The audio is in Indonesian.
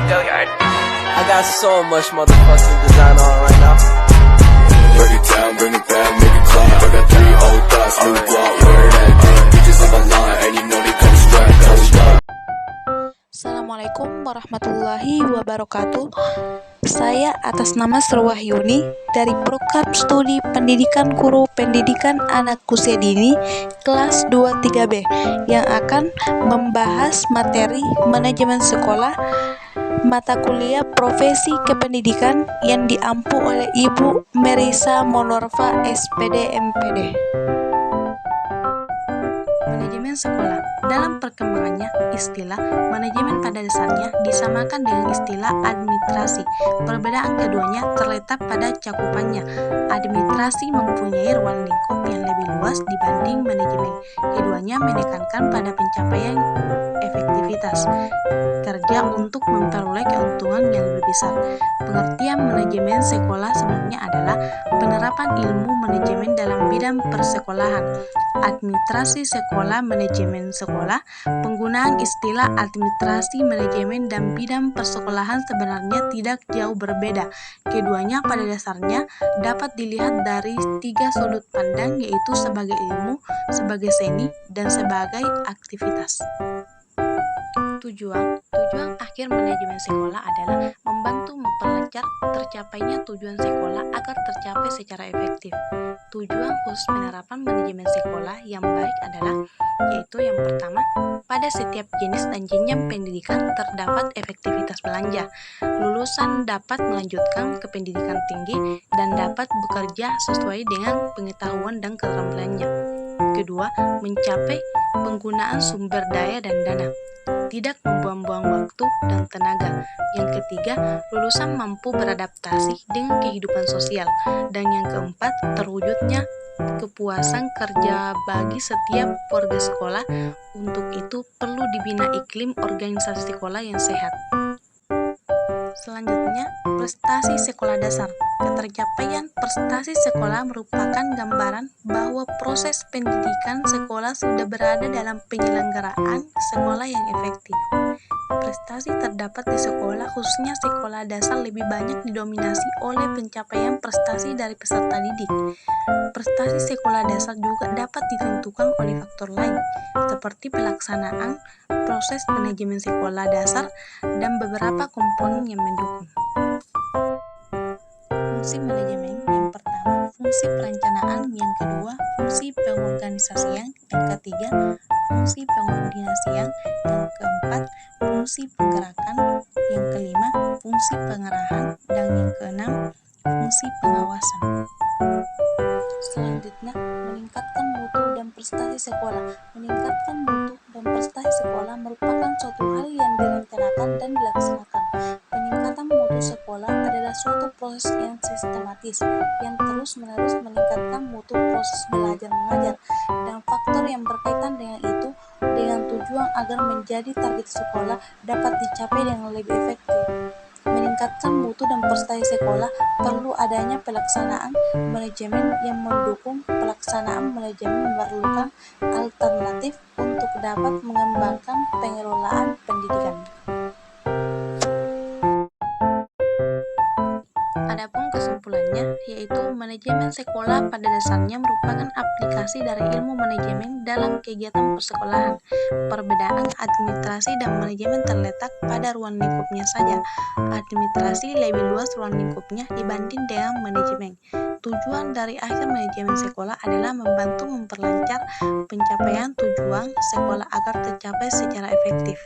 I got so much motherfucking design on right now. Break it down, bring it back, make it clap. I got 3 old thoughts, new block, where that thing. Bitches on my line, and you know they come strapped. Hold up. Assalamualaikum warahmatullahi wabarakatuh. Saya atas nama Sriwahyuni dari Program Studi Pendidikan Guru Pendidikan Anak Usia Dini kelas 23B yang akan membahas materi manajemen sekolah mata kuliah profesi kependidikan yang diampu oleh Ibu Merisa Monorfa SPD MPD. Manajemen sekolah. Dalam perkembangannya, istilah manajemen pada dasarnya disamakan dengan istilah administrasi. Perbedaan keduanya terletak pada cakupannya. Administrasi mempunyai ruang lingkup yang lebih luas dibanding manajemen. Keduanya menekankan pada pencapaian efektivitas kerja untuk memperoleh keuntungan yang lebih besar. Pengertian manajemen sekolah sebenarnya adalah penerapan ilmu manajemen dalam bidang persekolahan. Administrasi sekolah, manajemen sekolah. Penggunaan istilah administrasi, manajemen, dan bidang persekolahan sebenarnya tidak jauh berbeda. Keduanya pada dasarnya dapat dilihat dari 3 sudut pandang, yaitu sebagai ilmu, sebagai seni, dan sebagai aktivitas. Tujuan akhir manajemen sekolah adalah membantu memperlancar tercapainya tujuan sekolah agar tercapai secara efektif. Tujuan khusus penerapan manajemen sekolah yang baik adalah, yaitu yang pertama, pada setiap jenis dan jenjang pendidikan terdapat efektivitas belanja. Lulusan dapat melanjutkan ke pendidikan tinggi dan dapat bekerja sesuai dengan pengetahuan dan keterampilannya. Kedua, mencapai penggunaan sumber daya dan dana, tidak membuang-buang waktu dan tenaga. Yang ketiga, lulusan mampu beradaptasi dengan kehidupan sosial. Dan yang keempat, terwujudnya kepuasan kerja bagi setiap warga sekolah. Untuk itu perlu dibina iklim organisasi sekolah yang sehat. Selanjutnya, prestasi sekolah dasar. Ketercapaian prestasi sekolah merupakan gambaran bahwa proses pendidikan sekolah sudah berada dalam penyelenggaraan sekolah yang efektif. Prestasi terdapat di sekolah, khususnya sekolah dasar, lebih banyak didominasi oleh pencapaian prestasi dari peserta didik. Prestasi sekolah dasar juga dapat ditentukan oleh faktor lain, seperti pelaksanaan proses manajemen sekolah dasar dan beberapa komponen yang mendukung. Fungsi manajemen yang pertama, fungsi perencanaan, yang kedua, fungsi pengorganisasian, yang ketiga, fungsi pengkoordinasian, yang keempat, fungsi penggerakan, yang kelima, fungsi pengarahan, dan yang keenam, fungsi pengawasan. Selanjutnya, meningkatkan mutu dan prestasi sekolah. Meningkatkan mutu dan prestasi sekolah merupakan suatu hal yang direncanakan dan dilaksanakan. Peningkatan mutu sekolah adalah suatu proses yang sistematis, yang terus-menerus meningkatkan mutu proses belajar mengajar, dan faktor yang berkaitan dengan itu dengan tujuan agar menjadi target sekolah dapat dicapai dengan lebih efektif. Meningkatkan mutu dan prestasi sekolah perlu adanya pelaksanaan manajemen yang mendukung. Pelaksanaan manajemen memerlukan alternatif untuk dapat mengembangkan pengelolaan pendidikan. Adapun kesimpulannya, yaitu manajemen sekolah pada dasarnya merupakan aplikasi dari ilmu manajemen dalam kegiatan persekolahan. Perbedaan administrasi dan manajemen terletak pada ruang lingkupnya saja. Administrasi lebih luas ruang lingkupnya dibanding dengan manajemen. Tujuan dari akhir manajemen sekolah adalah membantu memperlancar pencapaian tujuan sekolah agar tercapai secara efektif.